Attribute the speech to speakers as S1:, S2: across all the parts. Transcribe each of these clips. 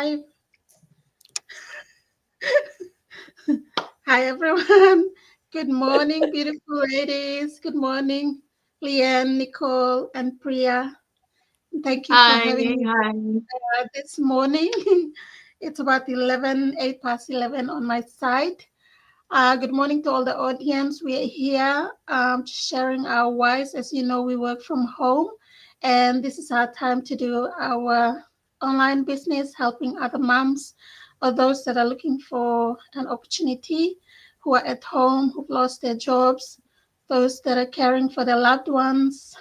S1: live. Hi, everyone. Good morning, beautiful ladies. Good morning, Leanne, Nicole, and Priya. Thank you for
S2: Hi,
S1: having me
S2: hi.
S1: this morning. It's about 8 past 11 on my side. Good morning to all the audience. We are here sharing our whys. As you know, we work from home, and this is our time to do our online business, helping other moms or those that are looking for an opportunity, who are at home, who've lost their jobs, those that are caring for their loved ones,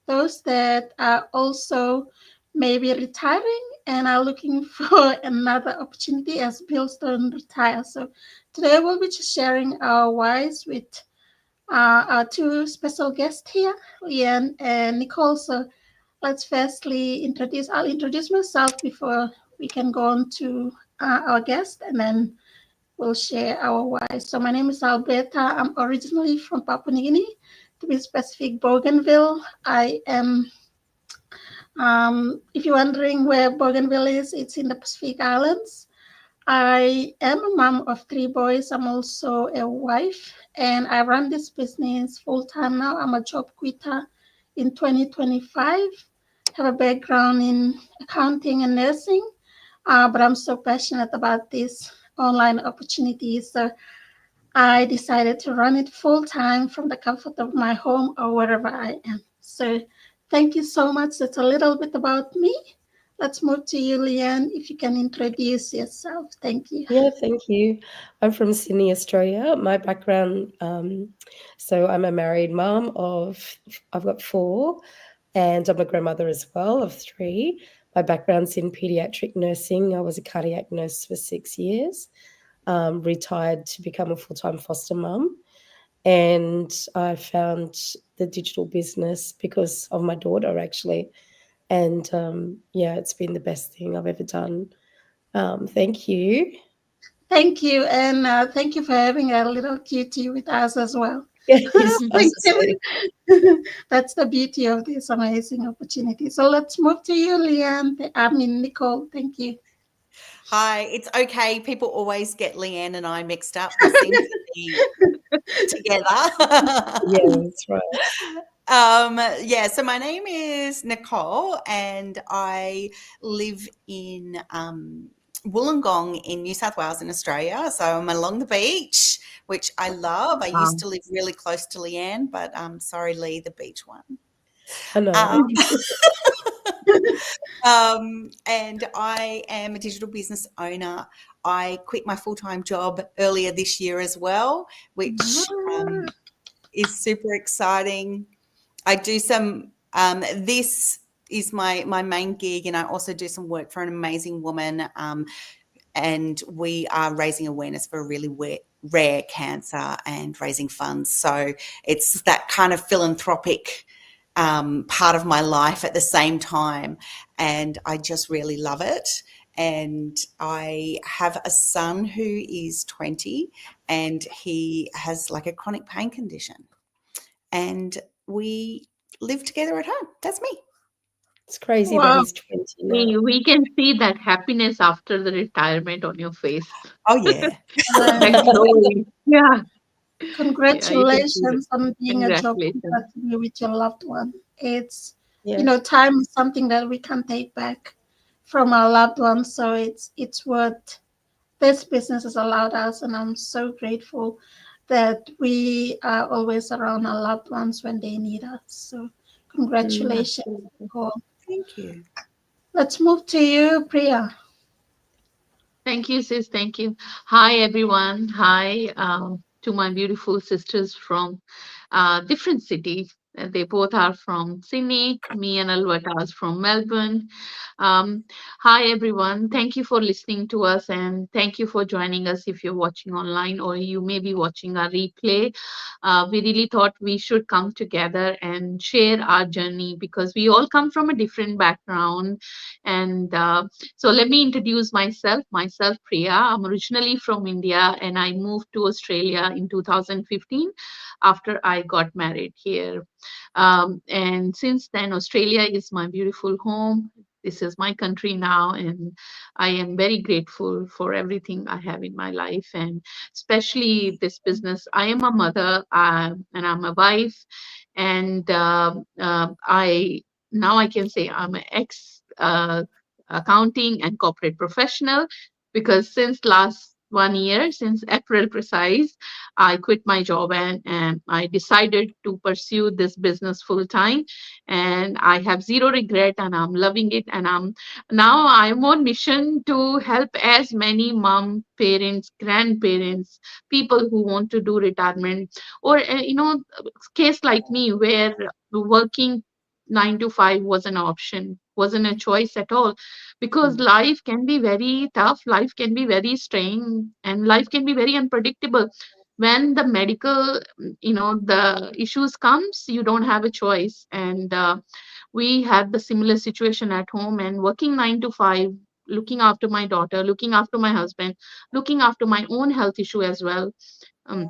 S1: those that are also maybe retiring and are looking for another opportunity as bills don't retire. So today we'll be just sharing our whys with our two special guests here, Leanne and Nicole. So let's firstly I'll introduce myself before we can go on to our guest, and then we'll share our whys. So my name is Alberta. I'm originally from Papua New Guinea, to be specific, Bougainville. If you're wondering where Bougainville is, it's in the Pacific Islands. I am a mom of three boys. I'm also a wife, and I run this business full time now. I'm a job quitter in 2025. Have a background in accounting and nursing, but I'm so passionate about this online opportunities. So I decided to run it full time from the comfort of my home or wherever I am. So thank you so much. That's a little bit about me. Let's move to you, Leanne, if you can introduce yourself. Thank you.
S3: Yeah, thank you. I'm from Sydney, Australia. My background, so I'm a married mum I've got four, and I'm a grandmother as well of three. My background's in pediatric nursing. I was a cardiac nurse for 6 years, retired to become a full-time foster mum. And I found the digital business because of my daughter, actually. And yeah, it's been the best thing I've ever done. Thank you.
S1: Thank you. And thank you for having a little cutie with us as well.
S3: Yeah, he's so
S1: Thank
S3: sweet.
S1: you. That's the beauty of this amazing opportunity. So let's move to you, Leanne. I mean, Nicole. Thank you.
S4: Hi, it's okay. People always get Leanne and I mixed up. We seem to be together.
S3: Yeah, that's right.
S4: Yeah, so my name is Nicole and I live in Wollongong in New South Wales in Australia. So I'm along the beach, which I love. I used
S2: Wow.
S4: to live really close to Leanne, but sorry, Lee, the beach one.
S3: I know.
S4: Um, and I am a digital business owner. I quit my full-time job earlier this year as well, which is super exciting. I do some this is my main gig, and I also do some work for an amazing woman, and we are raising awareness for a really rare cancer and raising funds. So it's that kind of philanthropic part of my life at the same time, and I just really love it. And I have a son who is 20 and he has like a chronic pain condition, and we live together at home. That's me.
S3: It's crazy that
S1: Wow.
S3: he's 20 now.
S2: We can see that happiness after the retirement on your face.
S4: Oh yeah.
S2: That glow. Yeah. Yeah, you can see that.
S1: Congratulations on being a job
S2: Congratulations.
S1: keeper to be with your loved one. It's,
S3: Yeah.
S1: time is something that we can't take back from our loved ones. So it's what this business has allowed us, and I'm so grateful that we are always around our loved ones when they need us. So congratulations,
S2: Absolutely.
S1: Nicole.
S4: Thank you.
S1: Let's move to you, Priya.
S2: Thank you, sis. Thank you. Hi, everyone. Hi to my beautiful sisters from different cities. They both are from Sydney. Me and Alberta is from Melbourne. Um, Hi, everyone. Thank you for listening to us, and thank you for joining us if you're watching online or you may be watching our replay. We really thought we should come together and share our journey because we all come from a different background. And so let me introduce myself. Myself, Priya. I'm originally from India and I moved to Australia in 2015 after I got married here. And since then, Australia is my beautiful home. this is my country now, and I am very grateful for everything I have in my life, and especially this business. I am a mother, and I'm a wife, and I now I can say I'm an ex accounting and corporate professional, because since last 1 year, since April precise, I quit my job, and I decided to pursue this business full time. And I have zero regret, and I'm loving it. And I'm on mission to help as many mom, parents, grandparents, people who want to do retirement, or case like me where working 9 to 5 was an option, wasn't a choice at all, because life can be very tough, life can be very strange, and life can be very unpredictable. When the medical, the issues comes, you don't have a choice. And we had the similar situation at home, and working 9 to 5, looking after my daughter, looking after my husband, looking after my own health issue as well. um,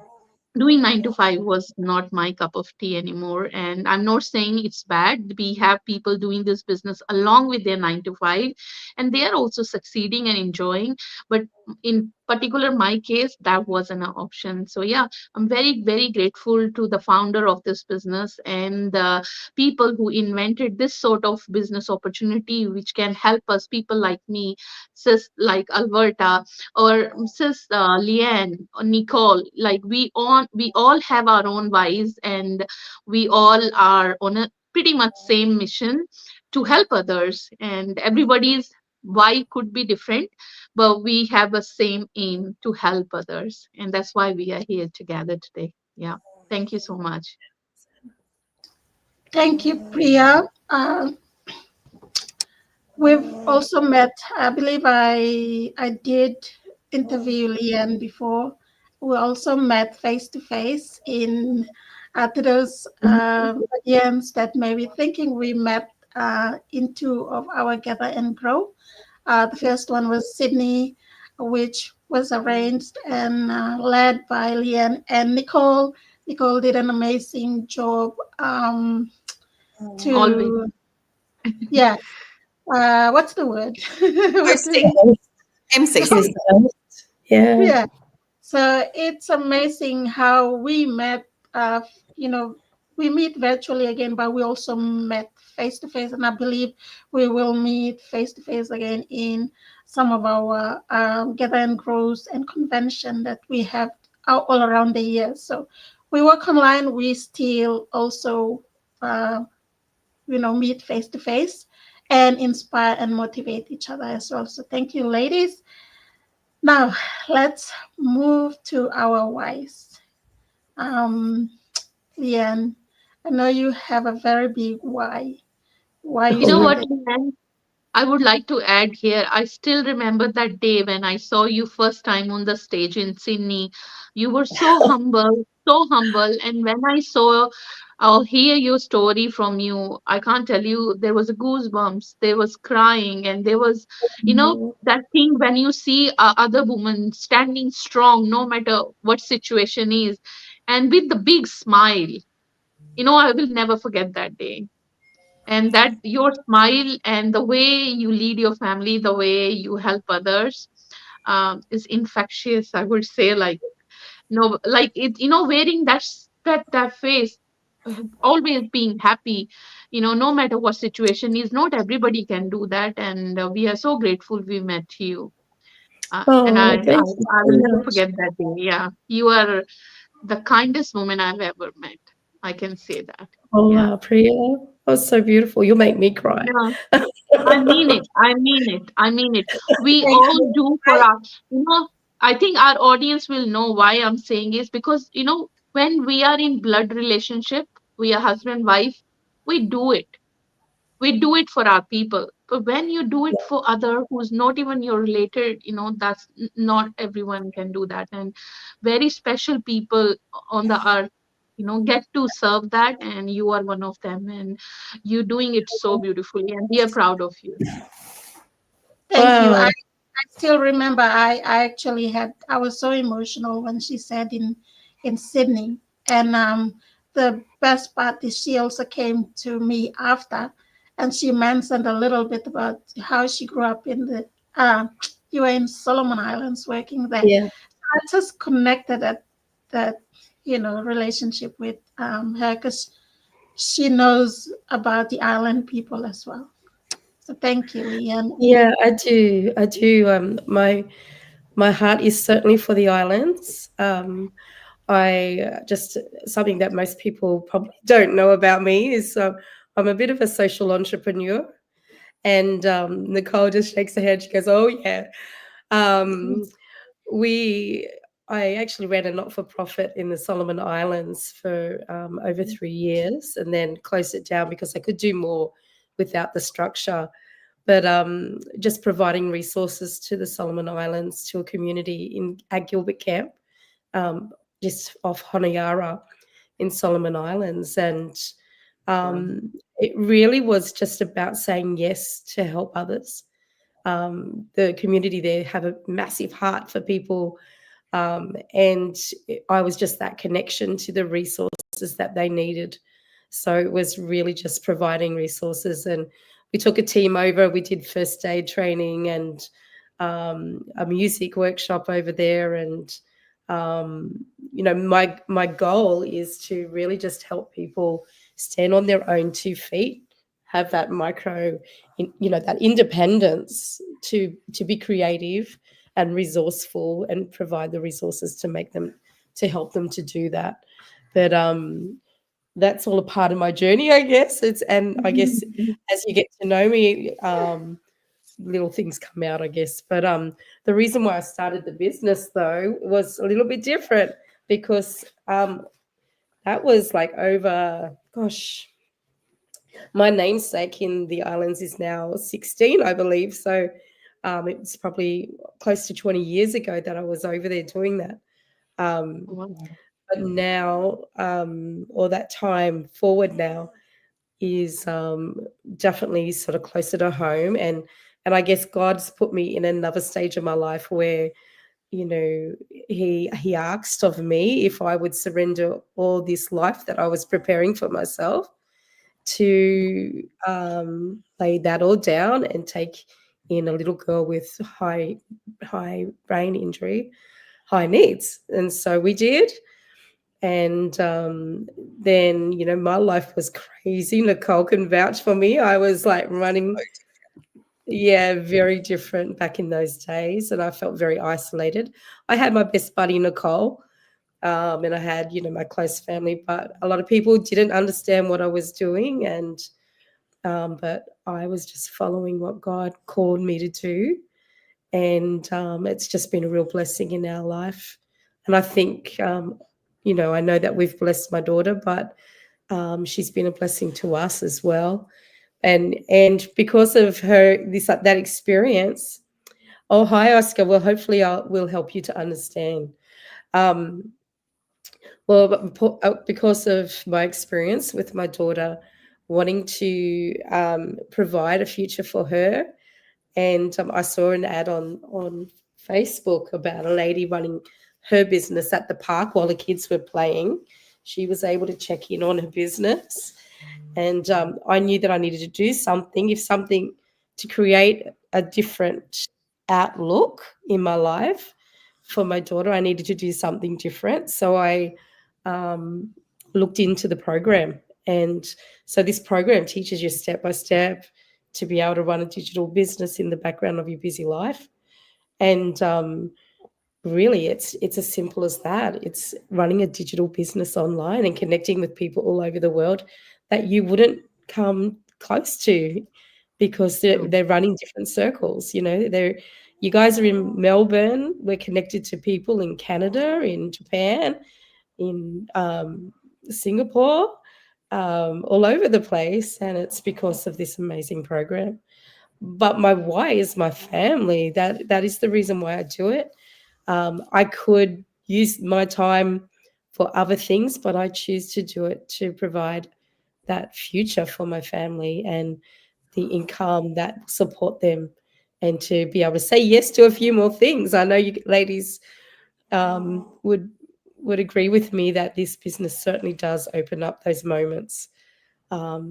S2: Doing 9 to 5 was not my cup of tea anymore. And I'm not saying it's bad. We have people doing this business along with their 9 to 5, and they are also succeeding and enjoying. But in particular, my case, that wasn't an option. So, yeah, I'm very, very grateful to the founder of this business and the people who invented this sort of business opportunity, which can help us, people like me, sis like Alberta, or sis Leanne or Nicole. Like we all have our own whys, and we all are on a pretty much same mission to help others. And everybody's why could be different, but we have a same aim to help others, and that's why we are here together today. Yeah, thank you so much.
S1: Thank you, Priya. We've also met. I believe I did interview Leanne before. We also met face to face in to those audience that may be thinking we met in two of our Gather and Grow. The first one was Sydney, which was arranged and led by Leanne and Nicole. Nicole did an amazing job
S2: Always.
S1: to, yeah, what's the word? What's
S4: Hosting,
S1: the,
S4: MC,
S3: She was
S4: sorry.
S3: the host. Yeah.
S1: yeah. So it's amazing how we met. You know, we meet virtually again, but we also met face to face, and I believe we will meet face to face again in some of our gather and grows and convention that we have all around the year. So we work online. We still also, uh, meet face to face and inspire and motivate each other as well. So thank you, ladies. Now, let's move to our whys. Um, Leanne, I know you have a very big why. Why you
S2: You know what,
S1: started.
S3: Oh,
S2: Leanne? I would like to add here, I still remember that day when I saw you first time on the stage in Sydney. You were so humble, so humble. And when I saw or hear your story from you, I can't tell you, there was a goosebumps, there was crying, and there was, that thing when you see other women standing strong, no matter what situation is, and with the big smile. I will never forget that day. And that your smile and the way you lead your family, the way you help others, is infectious, I would say. Like, no, like it, wearing that face, always being happy, no matter what situation is. Not everybody can do that, and we are so grateful we met you. And I,
S3: oh,
S2: I
S3: thank you
S2: I
S3: so
S2: will never
S3: much.
S2: forget that day. Yeah, you are the kindest woman I've ever met. I can say that.
S3: Oh,
S2: Yeah.
S3: wow, Priya. That was so beautiful. You'll make me cry.
S2: Yeah. I mean it. I mean it. I mean it. We
S4: Thank
S2: all
S4: you.
S2: do for our, I think our audience will know why I'm saying is because, when we are in blood relationship, we are husband, wife, we do it. We do it for our people. But when you do it for other who's not even your related, that's not everyone can do that. And very special people on the earth, get to serve that. And you are one of them. And you're doing it so beautifully. And we are proud of you.
S1: Thank you. I
S3: Wow.
S1: still remember I actually I was so emotional when she said in Sydney. And the best part is she also came to me after and she mentioned a little bit about how she grew up in the you were in Solomon Islands working there.
S3: Yeah.
S1: I just connected that relationship with her because she knows about the island people as well. So thank you, Leanne.
S3: Yeah, I do. I do. My heart is certainly for the islands. I just something that most people probably don't know about me is I'm a bit of a social entrepreneur. And Nicole just shakes her head. She goes, "Oh yeah." Um, we I actually ran a not for profit in the Solomon Islands for over 3 years, and then closed it down because I could do more without the structure. But just providing resources to the Solomon Islands, to a community at Gilbert Camp, um, just off Honiara in Solomon Islands. And
S2: Wow.
S3: it really was just about saying yes to help others. The community there have a massive heart for people, and I was just that connection to the resources that they needed. So it was really just providing resources, and we took a team over. We did first aid training and a music workshop over there, and my goal is to really just help people stand on their own 2 feet, have that that independence to be creative and resourceful, and provide the resources to help them to do that. But that's all a part of my journey, I guess. And I guess as you get to know me, little things come out, I guess. But the reason why I started the business though was a little bit different, because that was like over, gosh, my namesake in the islands is now 16, I believe. So it's probably close to 20 years ago that I was over there doing that. Um,
S2: Wow.
S3: but now, or that time forward now, is definitely sort of closer to home. And I guess God's put me in another stage of my life where, he asked of me if I would surrender all this life that I was preparing for myself, to lay that all down and take in a little girl with high brain injury, high needs. And so we did. And then, my life was crazy. Nicole can vouch for me. I was like running, yeah, very different back in those days. And I felt very isolated. I had my best buddy, Nicole, and I had, my close family, but a lot of people didn't understand what I was doing. And but I was just following what God called me to do. And it's just been a real blessing in our life. And I think, I know that we've blessed my daughter, but she's been a blessing to us as well. And because of that experience, oh, hi, Oscar. Well, hopefully we'll help you to understand. Um, because of my experience with my daughter, wanting to provide a future for her, and I saw an ad on Facebook about a lady running her business at the park while the kids were playing. She was able to check in on her business, and I knew that I needed to do something, if something, to create a different outlook in my life for my daughter. I needed to do something different, so I um, looked into the program. And so this program teaches you step by step to be able to run a digital business in the background of your busy life. And really, it's as simple as that. It's running a digital business online and connecting with people all over the world that you wouldn't come close to, because
S2: True.
S3: they're running different circles. You guys are in Melbourne. We're connected to people in Canada, in Japan, in Singapore, all over the place, and it's because of this amazing program. But my why is my family. That is the reason why I do it. I could use my time for other things, but I choose to do it to provide that future for my family and the income that support them, and to be able to say yes to a few more things. I know you ladies would agree with me that this business certainly does open up those moments.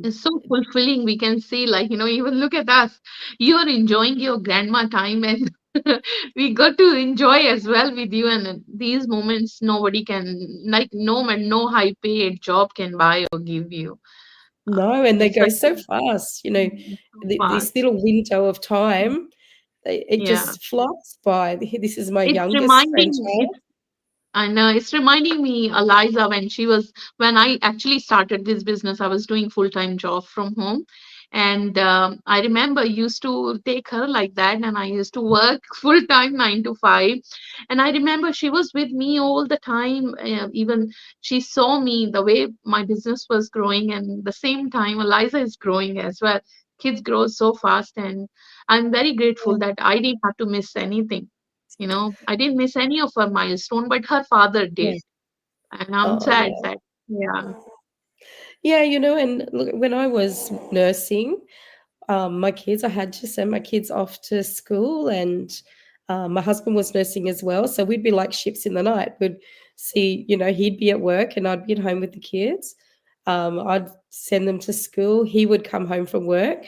S2: It's so fulfilling. We can see, like, even look at us. You are enjoying your grandma time, and we got to enjoy as well with you. And these moments, nobody can, like, no high paid job can buy or give you.
S3: No, and they
S2: It's
S3: go
S2: such
S3: so fast,
S2: so
S3: this
S2: fast.
S3: little window of time, it
S2: Yeah.
S3: just flies by. This is my
S2: It's
S3: youngest
S2: reminding,
S3: grandchild.
S2: I know it's reminding me, Eliza, when I actually started this business, I was doing full-time job from home. And I remember I used to take her like that, and I used to work full-time 9 to 5. And I remember she was with me all the time. Even she saw me the way my business was growing, and the same time, Eliza is growing as well. Kids grow so fast, and I'm very grateful that I didn't have to miss anything. I didn't miss any of her milestone, but her father
S3: Yeah.
S2: did. And I'm
S3: Oh,
S2: sad
S3: yeah.
S2: that, yeah,
S3: Yeah, and look, when I was nursing, my kids, I had to send my kids off to school, and my husband was nursing as well. So we'd be like ships in the night. We'd see, he'd be at work and I'd be at home with the kids. I'd send them to school. He would come home from work.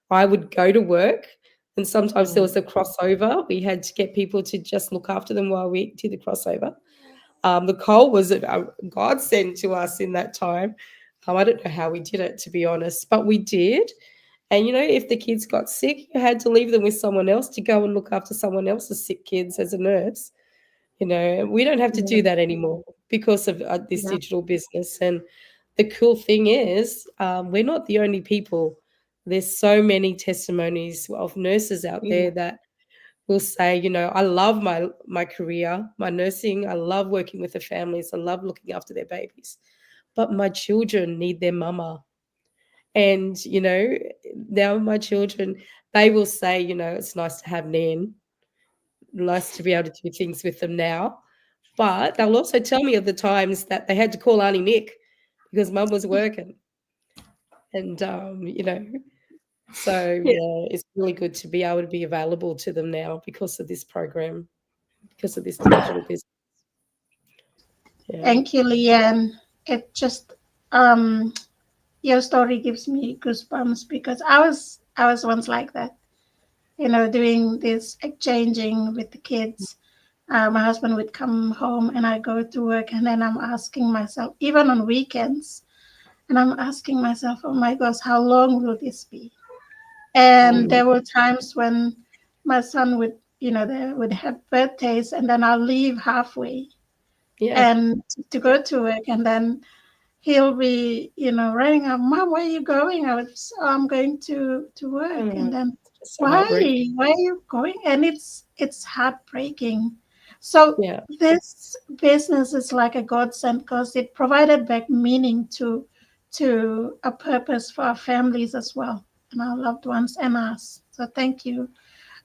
S3: I would go to work. And sometimes there was a crossover. We had to get people to just look after them while we did the crossover. The coal was a godsend to us in that time. I don't know how we did it, to be honest, but we did. And if the kids got sick, you had to leave them with someone else to go and look after someone else's sick kids as a nurse. We don't have to
S2: yeah,
S3: do that anymore because of this
S2: yeah,
S3: digital business. And the cool thing is, we're not the only people. There's so many testimonies of nurses out
S2: yeah,
S3: there that will say, I love my career, my nursing. I love working with the families. I love looking after their babies, but my children need their mama. And, now my children, they will say, it's nice to have Nan, nice to be able to do things with them now. But they'll also tell me of the times that they had to call Auntie Nick because mum was working. And, so
S2: yeah.
S3: yeah, it's really good to be able to be available to them now because of this program, because of this digital business. Yeah.
S1: Thank you, Leanne. It just um your story gives me goosebumps because I was once like that, doing this exchanging with the kids. My husband would come home and I go to work, and then I'm asking myself, even on weekends, and I'm asking myself, oh my gosh, how long will this be? And
S3: Mm,
S1: there were times when my son would, they would have birthdays, and then I'll leave halfway
S3: yeah.
S1: and to go to work, and then he'll be, running up, Mom, where are you going? I'm going to work.
S3: Oh,
S1: And then,
S3: it's just so
S1: why?
S3: heartbreaking.
S1: Why are you going? And it's heartbreaking. So
S3: Yeah.
S1: this business is like a godsend because it provided back meaning to a purpose for our families as well and our loved ones and us. So thank you,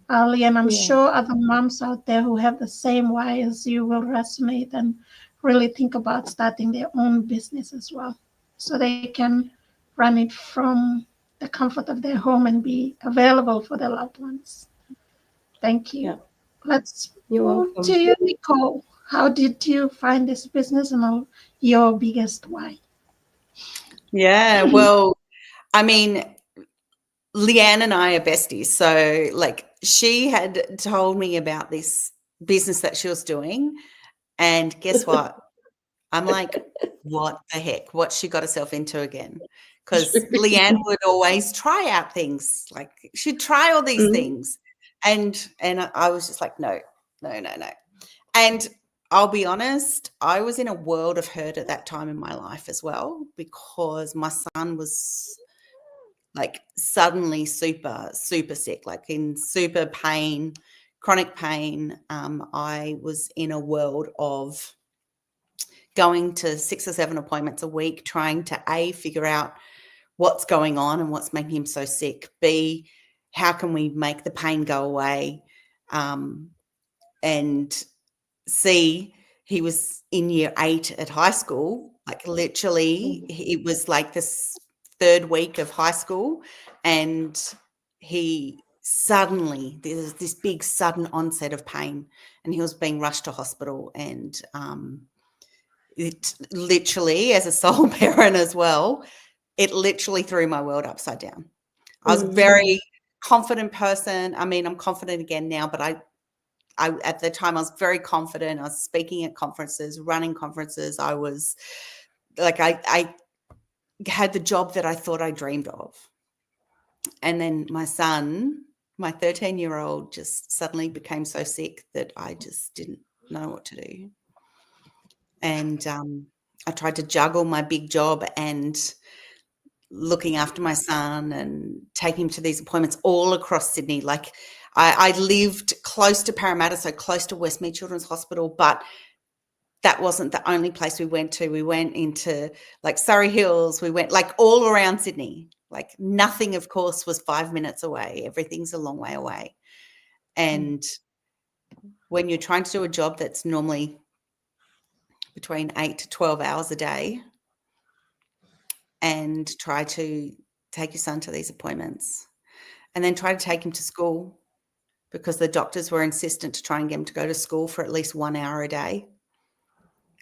S1: Ali, and I'm
S3: Yeah.
S1: sure other moms out there who have the same why as you will resonate and really think about starting their own business as well, so they can run it from the comfort of their home and be available for their loved ones. Thank
S3: Yeah.
S1: you. Let's
S3: You're
S1: move to
S3: welcome.
S1: you, Nicole. How did you find this business and your biggest why?
S4: Yeah, well, I mean, Leanne and I are besties. So, like, she had told me about this business that she was doing. And guess what? I'm like, what the heck? What she got herself into again? Because Leanne would always try out things. Like, she'd try all these
S3: Mm,
S4: things. And I was just like, no, no, no, no. And I'll be honest, I was in a world of hurt at that time in my life as well, because my son was like suddenly super, super sick, like in super pain, chronic pain. I was in a world of going to 6 or 7 appointments a week, trying to A, figure out what's going on and what's making him so sick. B, how can we make the pain go away? And C, he was in year 8 at high school. Like, literally, it was like this 3rd week of high school, and he suddenly, there's this big sudden onset of pain, and he was being rushed to hospital. And it literally, as a sole parent as well, it literally threw my world upside down. I was a
S3: Mm.
S4: very confident person. I mean, I'm confident again now, but I at the time I was very confident. I was speaking at conferences, running conferences. I was like, I had the job that I thought I dreamed of. And then my son, my 13-year-old, just suddenly became so sick that I just didn't know what to do. And I tried to juggle my big job and looking after my son and taking him to these appointments all across Sydney. Like I lived close to Parramatta, so close to Westmead Children's Hospital, but that wasn't the only place we went to. We went into like Surrey Hills. We went like all around Sydney. Like nothing, of course, was 5 minutes away. Everything's a long way away. And when you're trying to do a job that's normally between 8 to 12 hours a day and try to take your son to these appointments and then try to take him to school because the doctors were insistent to try and get him to go to school for at least 1 hour a day.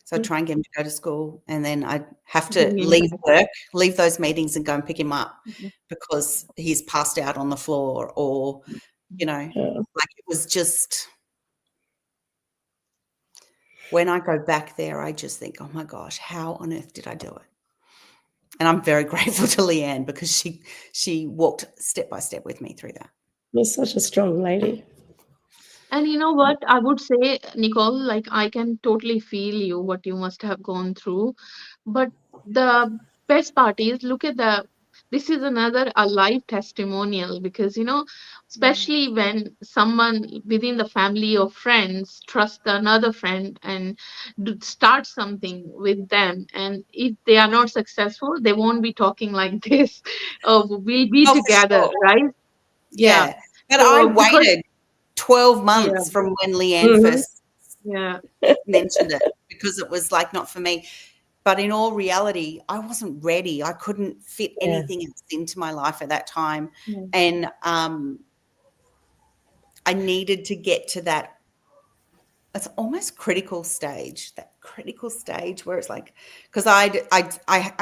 S4: So I'd try and get him to go to school, and then I'd have to leave work, leave those meetings and go and pick him up because he's passed out on the floor or, you know, like it was just when I go back there, I just think, oh my gosh, how on earth did I do it? And I'm very grateful to Leanne because she walked step by step with me through that.
S3: You're such a strong lady.
S2: And you know what? I would say, Nicole, like I can totally feel you, what you must have gone through. But the best part is, look at this is another a live testimonial because, especially when someone within the family or friends trust another friend and start something with them. And if they are not successful, they won't be talking like this. We'll be
S4: Oh, for
S2: together,
S4: sure.
S2: right? Yeah.
S4: Yeah. But I
S2: So because,
S4: waited 12
S2: yeah,
S4: months from when Leanne first
S2: yeah.
S4: mentioned it because it was like not for me. But in all reality, I wasn't ready. I couldn't fit anything else into my life at that time.
S2: Yeah.
S4: And I needed to get to that, it's almost critical stage, that critical stage where it's like, because I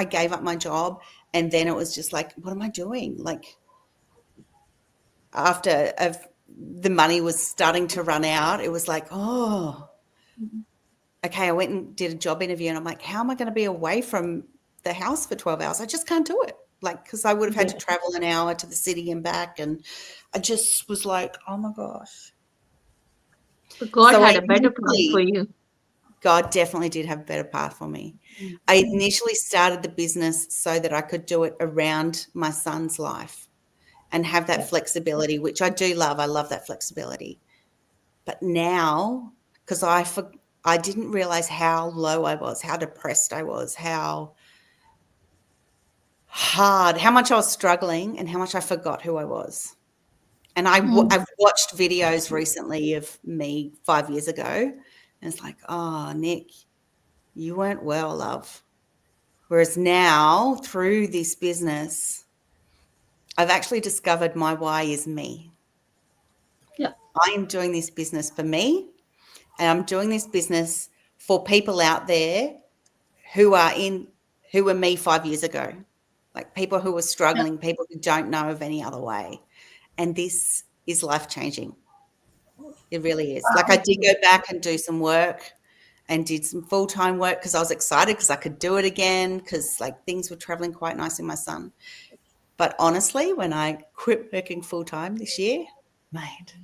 S4: gave up my job and then it was just like, what am I doing? Like after the money was starting to run out, it was like, oh, okay, I went and did a job interview and I'm like, how am I going to be away from the house for 12 hours? I just can't do it. Like, because I would have had to travel an hour to the city and back. And I just was like, oh my gosh.
S2: So God
S4: So
S2: had a better plan for you.
S4: God definitely did have a better path for me. I initially started the business so that I could do it around my son's life and have that flexibility, which I do love. I love that flexibility. But now, because I didn't realize how low I was, how depressed I was, how hard, how much I was struggling and how much I forgot who I was. And I've watched videos recently of me 5 years ago and it's like, oh, Nick, you weren't well, love. Whereas now through this business, I've actually discovered my why is me.
S1: Yeah.
S4: I am doing this business for me and I'm doing this business for people out there who were me 5 years ago, like people who are struggling, people who don't know of any other way. And this is life-changing. It really is. Like I did go back and do some work and did some full-time work because I was excited because I could do it again because like things were traveling quite nicely with my son. But honestly, when I quit working full-time this year, mate,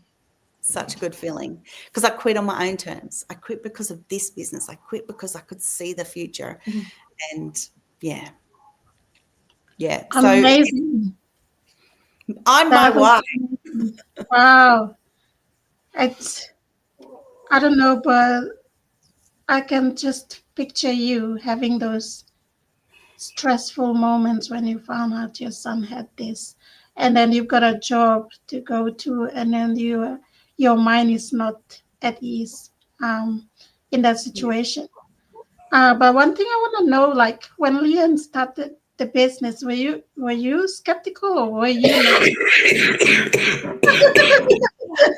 S4: such a good feeling because I quit on my own terms. I quit because of this business. I quit because I could see the future. And yeah. So
S1: Amazing.
S4: I'm my
S1: That was
S4: why.
S1: amazing. Wow. It's, I don't know, but I can just picture you having those stressful moments when you found out your son had this, and then you've got a job to go to, and then your mind is not at ease in that situation. But one thing I want to know, like when Leon started the business, were you skeptical or were you like?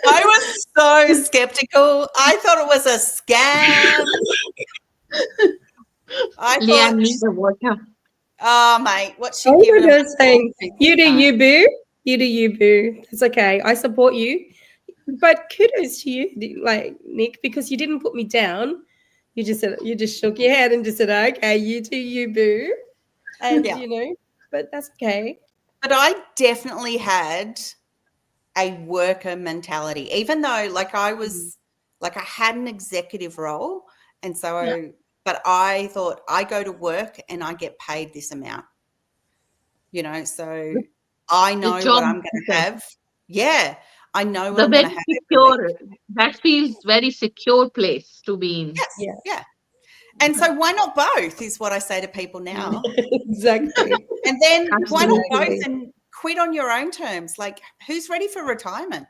S4: I was so skeptical. I thought it was a scam. I
S2: Leanne,
S4: thought
S2: need the water.
S4: Oh, mate, what's she
S3: Oh my
S4: giving them
S3: God,
S4: a
S3: saying,
S4: business
S3: you do
S4: time?
S3: you, boo. You do you, boo. It's okay. I support you. But kudos to you, like Nick, because you didn't put me down. You just said, you just shook your head and just said, okay, you do you, boo. And,
S4: Yeah.
S3: but that's okay.
S4: But I definitely had a worker mentality, even though like I
S3: Mm.
S4: was like I had an executive role. And
S1: Yeah.
S4: so, but I thought I go to work and I get paid this amount, so I
S2: The
S4: know what
S2: job
S4: I'm going to
S2: market,
S4: have. Yeah. I know what
S2: the
S4: I'm going to
S2: very
S4: have every week.
S2: secure, that feels very secure place to be in.
S4: Yes.
S3: Yeah,
S4: Yeah. And so why not both is what I say to people
S2: Mm,
S4: now.
S3: exactly.
S4: And then why not
S2: absolutely.
S4: both
S3: Exactly.
S4: and quit on your own terms? Like who's ready for retirement?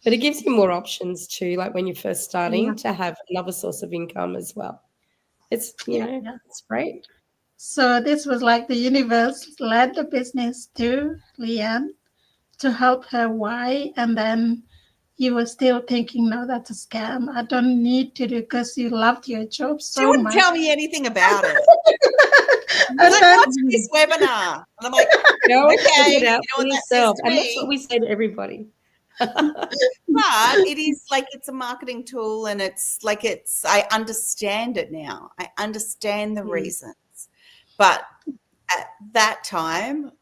S3: But it gives you more options too, like when you're first
S2: Yeah.
S3: starting, to have another source of income as well. It's,
S1: Yeah. Yeah.
S3: it's great.
S1: So this was like the universe led the business to Leanne to help her why, and then you were still thinking, no, that's a scam. I don't need to do because you loved your job
S4: She
S1: so
S4: wouldn't
S1: much.
S4: tell me anything about it. She's
S1: And
S4: like,
S1: then
S4: watch this webinar. And I'm like,
S3: Go and check
S4: okay,
S3: it
S4: you
S3: out
S4: know
S3: for
S4: what that says
S3: yourself.
S4: to
S3: And that's what
S4: me?
S3: we say to everybody.
S4: But it is like it's a marketing tool and I understand it now. I understand the
S3: Mm.
S4: reasons. But at that time,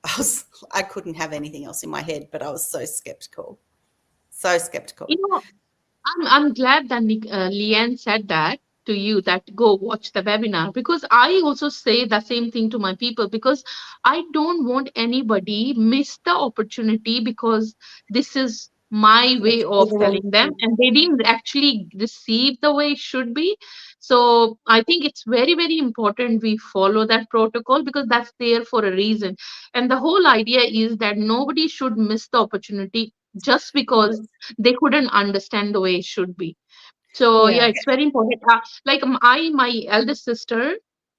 S4: I couldn't have anything else in my head, but I was so skeptical. So skeptical.
S2: You know, I'm glad that Leanne said that to you, that go watch the webinar, because I also say the same thing to my people, because I don't want anybody miss the opportunity because this is my
S3: They
S2: way
S3: told
S2: of
S3: the wrong
S2: telling them
S3: thing.
S2: and they didn't actually receive the way it should be. So I think it's very, very important we follow that protocol because that's there for a reason. And the whole idea is that nobody should miss the opportunity just because
S3: Yes.
S2: they couldn't understand the way it should be. So yeah,
S3: Yeah.
S2: it's very important. Like my eldest sister,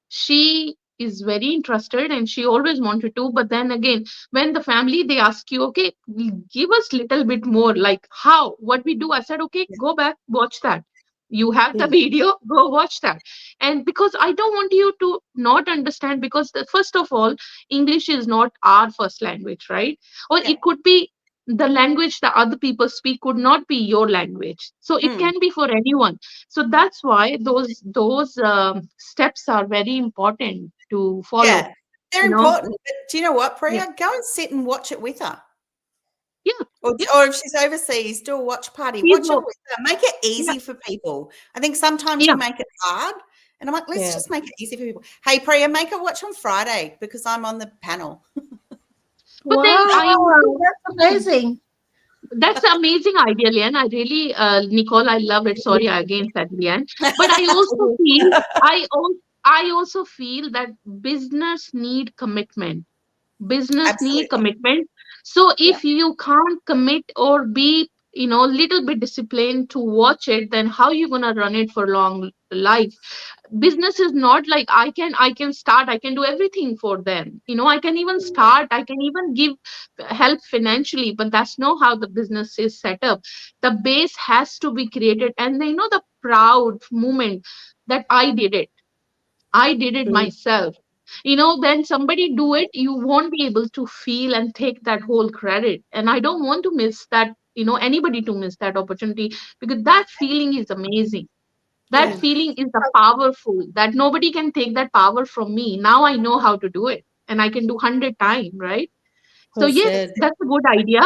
S2: she is very interested and she always wanted to. But then again, when the family they ask you, okay, give us little bit more, like how, what we do. I said, okay, go back, watch that. You have the
S3: Yeah.
S2: video, go watch that. And because I don't want you to not understand, because first of all, English is not our first language, right? Or
S4: Yeah.
S2: it could be the language that other people speak could not be your language, so it
S4: Mm.
S2: can be for anyone. So that's why those steps are very important to follow,
S4: Yeah. They're
S2: you know.
S4: important. But do you know what,
S2: Yeah,
S4: Priya? Go and sit and watch it with her.
S2: yeah,
S4: Or,
S2: yeah.
S4: or if she's overseas, do a watch party.
S2: You
S4: Watch it
S2: know,
S4: with her. Make it
S2: yeah,
S4: easy for people. I think sometimes we
S2: yeah.
S4: make it hard. And I'm like, let's
S3: Yeah.
S4: just make it easy for people. Hey, Priya, make a watch on Friday because I'm on the panel.
S2: But then
S1: wow,
S2: I
S1: that's amazing.
S2: that's an amazing idea, Lian. I really, Nicole, I love it. Sorry, I again said Lian. But I also feel, I also feel that business need commitment. Business need
S4: Absolutely.
S2: commitment. So
S4: Yeah.
S2: if you can't commit or be, little bit disciplined to watch it, then how you gonna run it for long life? Business is not like I can start, I can do everything for them. I can even start, I can even give help financially, but that's not how the business is set up. The base has to be created, and the proud moment that I did it
S3: Mm.
S2: myself. When somebody do it, you won't be able to feel and take that whole credit. And I don't want to miss that, anybody to miss that opportunity, because that feeling is amazing. That
S4: Yeah.
S3: Mm.
S2: feeling is the powerful, that nobody can take that power from me. Now I know how to do it and I can do 100 times, right? So
S3: Well
S2: yes,
S3: said.
S2: that's a good idea.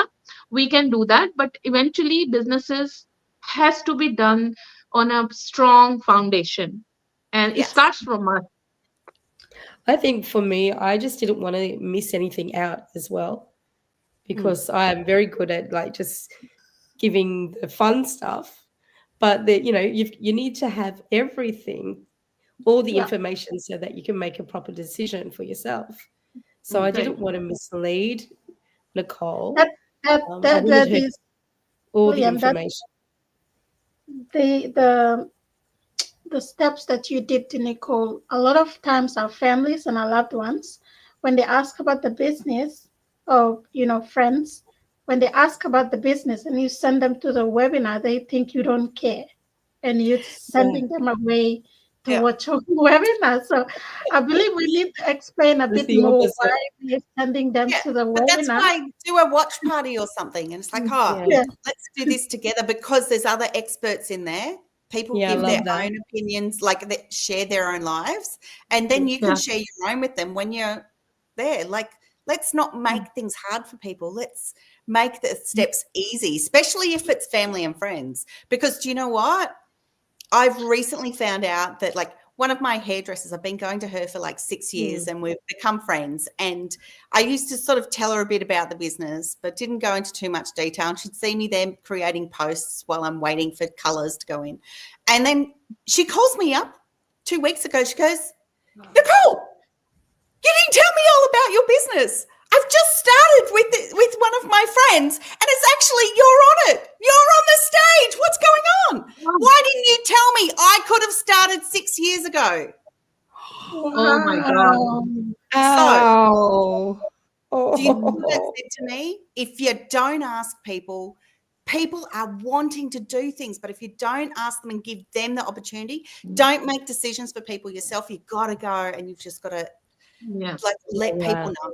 S2: We can do that, but eventually businesses has to be done on a strong foundation. And it
S4: Yes.
S2: starts from us.
S3: I think for me, I just didn't want to miss anything out as well
S4: Mm.
S3: because I am very good at like just giving the fun stuff. But you need to have everything, all the
S1: Yeah,
S3: information, so that you can make a proper decision for yourself. So I
S4: Mm.
S2: Right.
S3: didn't want to mislead
S1: that
S3: Nicole.
S1: that
S3: I
S1: that
S3: wanted
S1: that
S3: her
S1: is
S3: all the
S1: Liam. That
S3: information.
S1: the the steps that you did to Nicole. A lot of times, our families and our loved ones, when they ask about the business, or friends, when they ask about the business and you send them to the webinar, they think you don't care, and you're
S3: Yeah.
S1: sending them away to
S4: Yeah.
S1: watch your webinar. So I believe we need to explain a
S3: It's
S1: bit
S3: the
S1: more
S3: opposite.
S1: why we're sending them
S4: Yeah,
S1: to the
S4: but that's
S1: webinar.
S4: why do a watch party or something, and it's like, oh,
S3: Yeah.
S1: Yeah.
S4: let's do this together because there's other experts in there. People
S3: Yeah, I
S4: give their
S3: love that.
S4: own opinions, like they share their own lives, and then you can
S2: Yeah.
S4: share your own with them when you're there. Like, let's not make things hard for people. Let's make the steps easy, especially if it's family and friends. Because do you know what? I've recently found out that like one of my hairdressers, I've been going to her for like 6 years and we've become friends. And I used to sort of tell her a bit about the business, but didn't go into too much detail. And she'd see me there creating posts while I'm waiting for colors to go in. And then she calls me up 2 weeks ago. She goes, Nicole, you didn't tell me all about your business. I've just started with one of my friends, and it's actually you're on it. You're on the stage. What's going on? Why didn't you tell me? I could have started 6 years ago.
S2: Oh my God.
S1: Wow.
S4: So,
S3: Ow.
S4: do you know what that
S3: Oh.
S4: said to me? If you don't ask people, people are wanting to do things, but if you don't ask them and give them the opportunity, don't make decisions for people yourself. You've got to go, and you've just got to
S2: Yes.
S4: like let people
S3: Wow.
S4: know.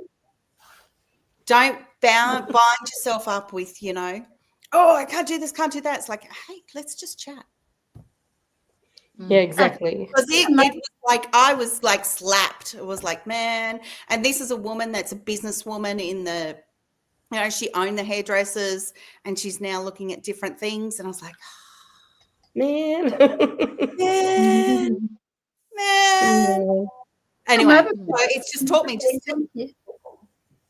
S4: Don't bind yourself up with, oh, I can't do this, can't do that. It's like, hey, let's just chat.
S3: Yeah,
S2: Mm.
S3: exactly.
S4: Because it was like I was like slapped. It was like, man, and this is a woman that's a businesswoman she owned the hairdressers and she's now looking at different things. And I was like,
S3: Man.
S4: man,
S2: Mhm.
S4: man.
S3: Yeah.
S4: Anyway,
S1: Another
S4: so it's just taught me just to,
S1: thing.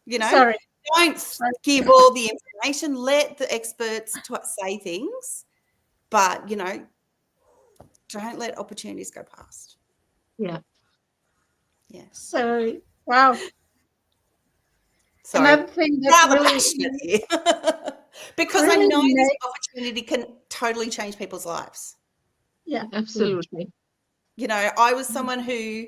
S4: you know,
S1: Sorry.
S4: don't give all the information. Let the experts say things, but, don't let opportunities go past.
S2: Yeah.
S4: Yeah.
S1: So wow.
S4: Sorry.
S1: Another thing that
S4: Rather
S1: really
S4: passionate here. Because I
S1: really
S4: know this
S1: makes
S4: opportunity can totally change people's lives.
S1: yeah.
S2: Absolutely.
S4: I was someone who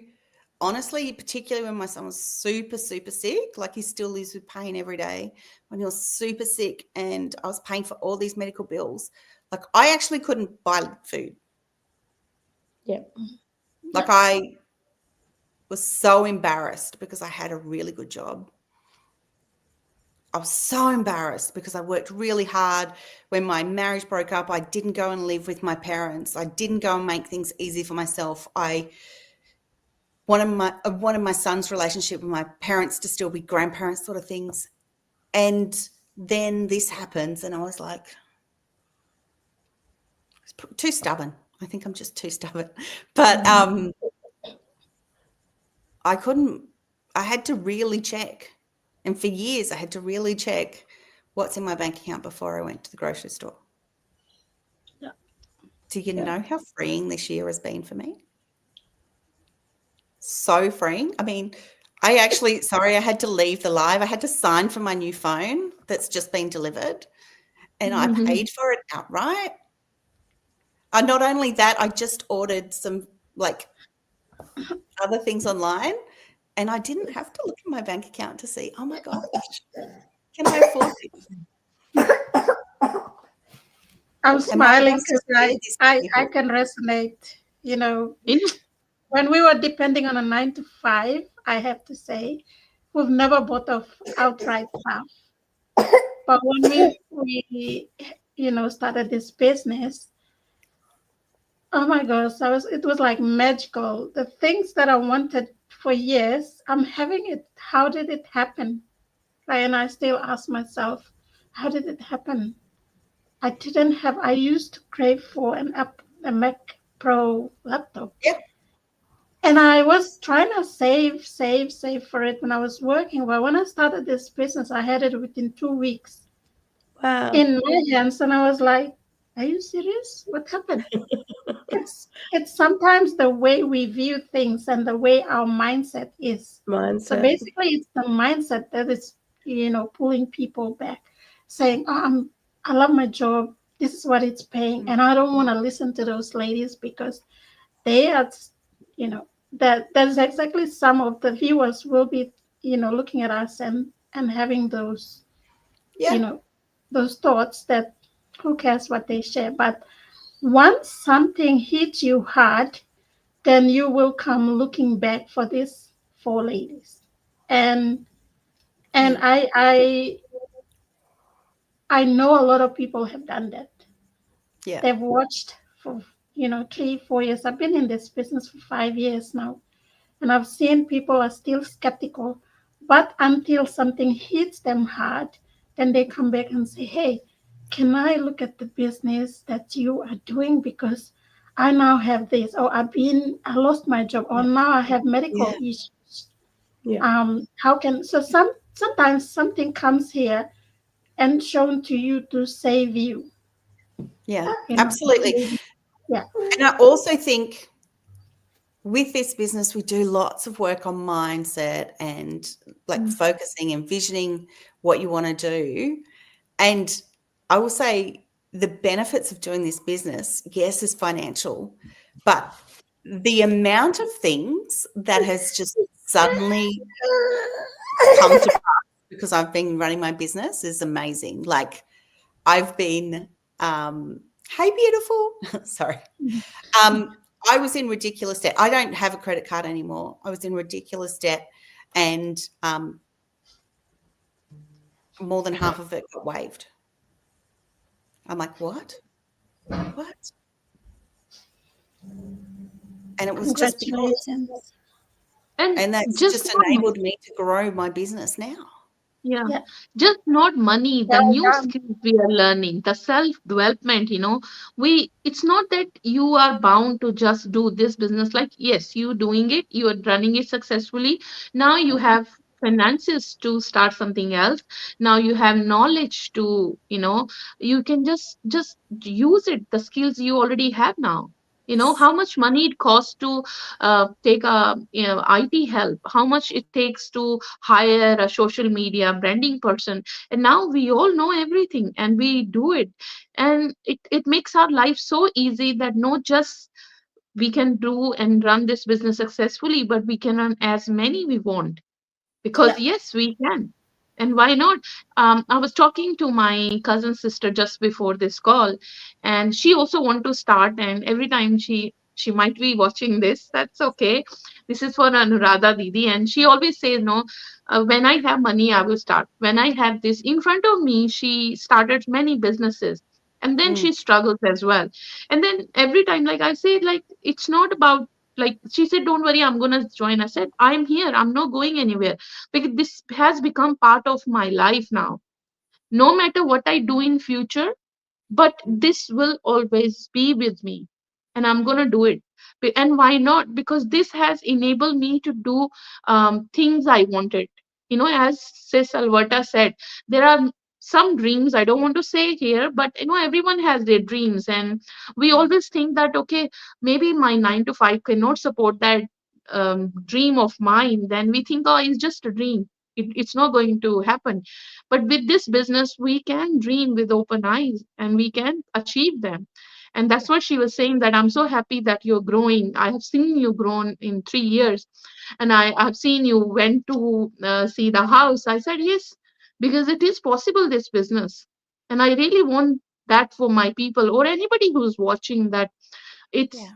S4: honestly, particularly when my son was super, super sick, like he still lives with pain every day, when he was super sick and I was paying for all these medical bills, like I actually couldn't buy food.
S3: Yeah.
S4: Like I was so embarrassed because I had a really good job. I was so embarrassed because I worked really hard. When my marriage broke up, I didn't go and live with my parents. I didn't go and make things easy for myself. I wanted my son's relationship with my parents to still be grandparents sort of things. And then this happens and I was like, too stubborn. I think I'm just too stubborn. But I had to really check. And for years, I had to really check what's in my bank account before I went to the grocery store.
S1: Yeah.
S4: Do you know how freeing this year has been for me? So freeing. I mean, I had to leave the live. I had to sign for my new phone that's just been delivered, and I paid for it outright. Not only that, I just ordered some like other things online, and I didn't have to look at my bank account to see, oh my gosh, can I afford this?
S1: I'm
S4: And my
S1: smiling
S4: advice
S1: because
S4: to this
S1: I
S4: people,
S1: can resonate.
S2: In,
S1: When we were depending on a 9 to 5, I have to say, we've never bought of outright stuff. But when we started this business, oh my gosh, it was like magical. The things that I wanted for years, I'm having it. How did it happen? Like, and I still ask myself, how did it happen? I used to crave for a Mac Pro laptop.
S4: yeah,
S1: And I was trying to save for it when I was working. But when I started this business, I had it within 2 weeks
S3: Wow.
S1: in my hands. And I was like, are you serious? What happened? It's sometimes the way we view things and the way our mindset is. So
S3: Mindset.
S1: basically it's the mindset that is, pulling people back, saying, oh, I love my job. This is what it's paying. And I don't want to listen to those ladies because they are, that's exactly some of the viewers will be, looking at us and having those,
S4: yeah,
S1: those thoughts that who cares what they share. But once something hits you hard, then you will come looking back for these four ladies. And and
S4: Yeah.
S1: I know a lot of people have done that.
S4: Yeah.
S1: They've watched for 3 4 years. I've been in this business for 5 years now, and I've seen people are still skeptical, but until something hits them hard, then they come back and say, hey, can I look at the business that you are doing, because I now have this, or I lost my job, or
S4: Yeah.
S1: now I have medical
S4: Yeah.
S1: issues.
S3: Yeah.
S1: How can, so sometimes something comes here and shown to you to save you,
S4: Yeah.
S1: you know.
S4: Absolutely.
S1: Yeah.
S4: And I also think with this business, we do lots of work on mindset and like
S2: Mm.
S4: focusing and visioning what you want to do. And I will say the benefits of doing this business, yes, is financial, but the amount of things that has just suddenly come to pass because I've been running my business is amazing. Like I've been, hey, beautiful. Sorry.
S2: Mhm.
S4: Um, I was in ridiculous debt. I don't have a credit card anymore. I was in ridiculous debt, and more than half of it got waived. I'm like, what? What? And it was just because,
S1: Congratulations.
S2: And
S4: and that's
S2: just
S4: just
S2: not
S4: enabled me to grow my business now.
S2: Yeah,
S1: Yeah.
S2: just not money, the
S1: Well
S2: new
S1: done.
S2: skills we are learning, the self-development, it's not that you are bound to just do this business. Like, yes, you doing it, you are running it successfully. Now you have finances to start something else. Now you have knowledge to, you can just use it, the skills you already have now. How much money it costs to take a IT help, how much it takes to hire a social media branding person. And now we all know everything and we do it. And it makes our life so easy that not just we can do and run this business successfully, but we can run as many we want, because
S1: Yeah.
S2: yes, we can. And why not? I was talking to my cousin sister just before this call, and she also want to start. And every time she might be watching this, that's okay. This is for Anuradha Didi, and she always says, no, when I have money, I will start. When I have this in front of me, she started many businesses, and then
S4: Mm,
S2: she struggles as well. And then every time, like I say, like it's not about, like she said, don't worry, I'm gonna join. I said, I'm here, I'm not going anywhere, because this has become part of my life now. No matter what I do in future, but this will always be with me, and I'm going to do it. And why not? Because this has enabled me to do things I wanted. As Sis Alberta said, there are some dreams I don't want to say here, but everyone has their dreams, and we always think that, okay, maybe my 9 to 5 cannot support that dream of mine. Then we think, oh, it's just a dream, it's not going to happen. But with this business, we can dream with open eyes and we can achieve them. And that's what she was saying, that I'm so happy that you're growing. I have seen you grown in 3 years. And I've seen you went to see the house. I said, yes, because it is possible, this business. And I really want that for my people or anybody who's watching, that it's
S4: yeah.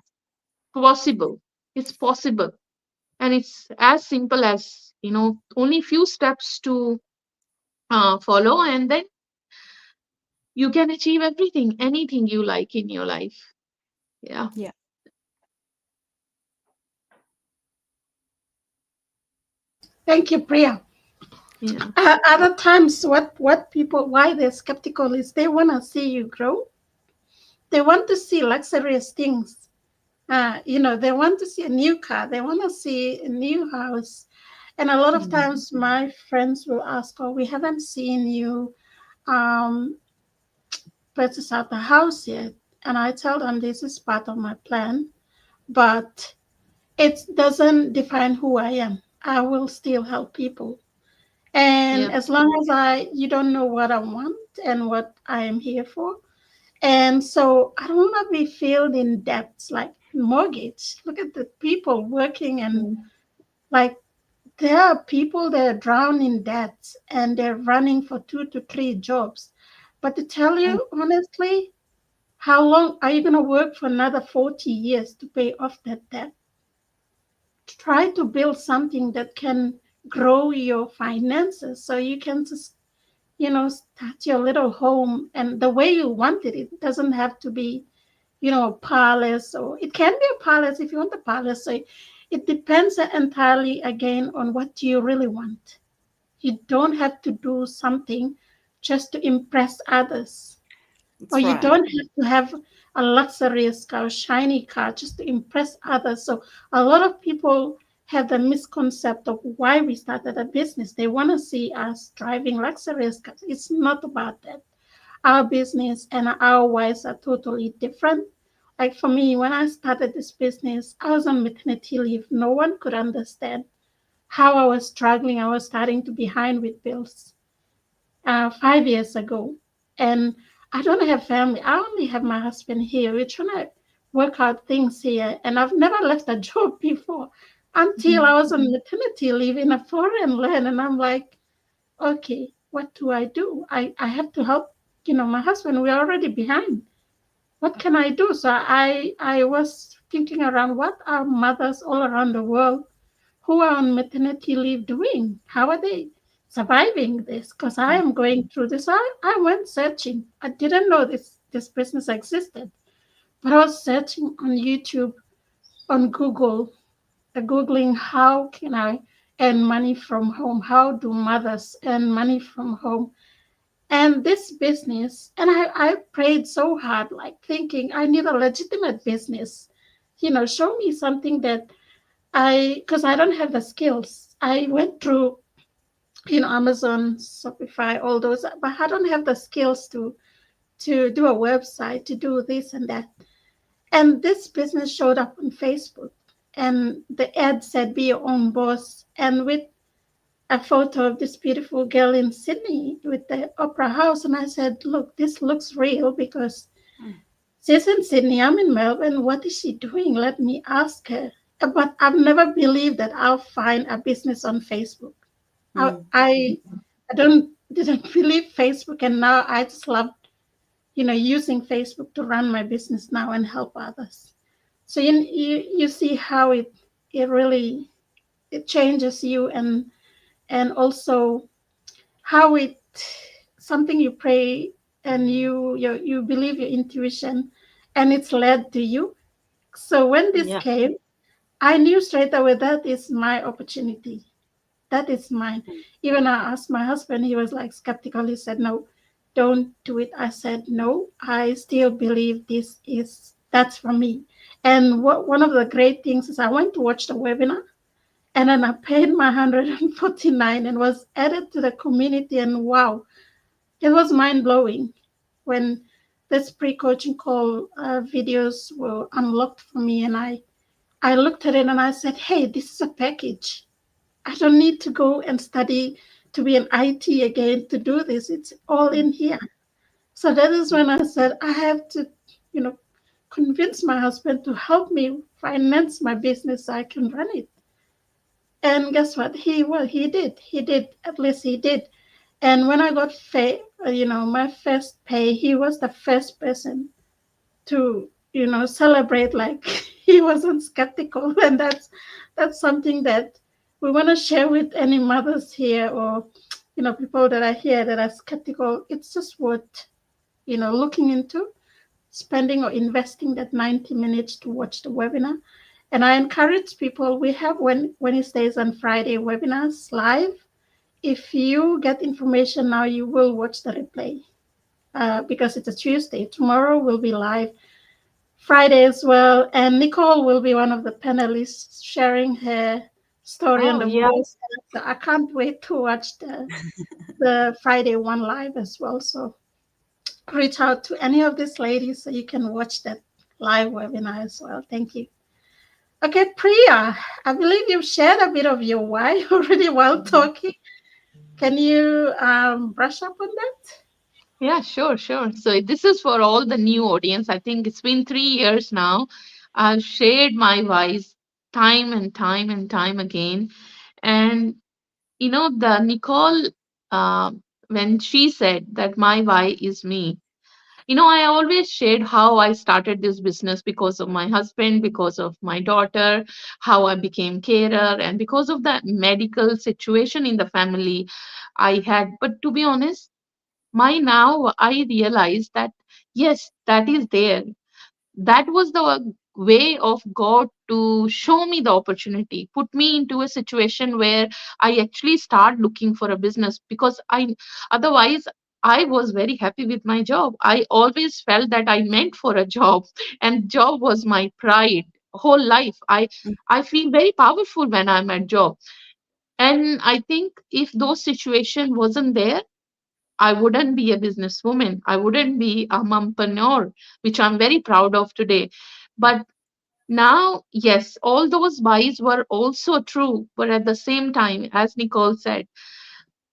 S2: possible. It's possible. And it's as simple as, only few steps to follow, and then you can achieve everything, anything you like in your life. Yeah,
S4: Yeah.
S1: Thank you, Priya.
S2: yeah,
S1: Other times, what people, why they're skeptical is they want to see you grow. They want to see luxurious things. They want to see a new car. They want to see a new house. And a lot of
S2: mm,
S1: times, my friends will ask, "Oh, we haven't seen you um, purchase out the house yet." And I tell them this is part of my plan, but it doesn't define who I am. I will still help people. And
S2: yeah,
S1: as long as you don't know what I want and what I am here for. And so I don't want to be filled in debts like mortgage. Look at the people working, and
S2: mm,
S1: like there are people that are drowned in debts and they're running for 2 to 3 jobs. But to tell you honestly, how long are you going to work for another 40 years to pay off that debt? try to build something that can grow your finances so you can just, start your little home and the way you want it. It doesn't have to be, a palace, or it can be a palace if you want a palace. So it depends entirely again on what you really want. You don't have to do something just to impress others, or
S4: That's
S1: you
S4: right.
S1: don't have to have a luxurious car, shiny car just to impress others. So a lot of people have the misconcept of why we started a business. They want to see us driving luxurious cars. It's not about that. Our business and our whys are totally different. Like for me, when I started this business, I was on maternity leave. No one could understand how I was struggling. I was starting to be behind with bills 5 years ago. And I don't have family. I only have my husband here. We're trying to work out things here. And I've never left a job before until I was on maternity leave in a foreign land. And I'm like, okay, what do I do? I have to help, my husband. We're already behind. What can I do? So I was thinking around, what are mothers all around the world who are on maternity leave doing? How are they surviving this? Because I am going through this. I went searching. I didn't know this business existed, but I was searching on YouTube, on Google, Googling how can I earn money from home? How do mothers earn money from home? And this business, and I prayed so hard, like thinking I need a legitimate business. Show me something that because I don't have the skills. I went through, Amazon, Shopify, all those, but I don't have the skills to do a website, to do this and that. And this business showed up on Facebook, and the ad said, "Be your own boss." And with a photo of this beautiful girl in Sydney with the opera house, and I said, "Look, this looks real because she's in Sydney, I'm in Melbourne. What is she doing? Let me ask her." But I've never believed that I'll find a business on Facebook. I
S4: Mm.
S1: I, I don't didn't believe Facebook, and now I just love using Facebook to run my business now and help others. So you see how it really it changes you, and also how it something you pray and you believe your intuition, and it's led to you. So when this
S2: Yeah.
S1: came, I knew straight away that is my opportunity. That is mine. Even I asked my husband, he was like skeptical. He said, "No, don't do it." I said, "No, I still believe that's for me." And one of the great things is I went to watch the webinar, and then I paid my 149 and was added to the community. And wow, it was mind blowing when this pre-coaching call videos were unlocked for me, and I looked at it and I said, "Hey, this is a package. I don't need to go and study to be an IT again to do this. It's all in here." So that is when I said I have to, you know, convince my husband to help me finance my business so I can run it. And guess what? He did. He did. At least he did. And when I got my first pay, he was the first person to celebrate like he wasn't skeptical. And that's something that we want to share with any mothers here, or people that are here that are skeptical. It's just worth looking into, spending or investing that 90 minutes to watch the webinar. And I encourage people, we have Wednesdays and Friday webinars live. If you get information now, you will watch the replay, because it's a Tuesday. Tomorrow will be live, Friday as well. And Nicole will be one of the panelists sharing her story on
S2: Oh,
S1: the
S2: yeah.
S1: voice. So I can't wait to watch the Friday one live as well. So reach out to any of these ladies so you can watch that live webinar as well. Thank you. Okay, Priya, I believe you've shared a bit of your why already while talking. Can you brush up on that?
S2: Yeah, sure, sure. So this is for all the new audience. I think it's been 3 years now. I've shared my whys time and time and time again. And the Nicole, uh, when she said that my why is me, I always shared how I started this business because of my husband, because of my daughter, how I became carer, and because of the medical situation in the family I had. But to be honest, my now I realize that yes, that is there. That was the way of God to show me the opportunity, put me into a situation where I actually start looking for a business, because I otherwise I was very happy with my job. I always felt that I meant for a job, and job was my pride whole life. I feel very powerful when I'm at job. And I think if those situation wasn't there, I wouldn't be a businesswoman. I wouldn't be a mompreneur, which I'm very proud of today. But now, yes, all those buys were also true. But at the same time, as Nicole said,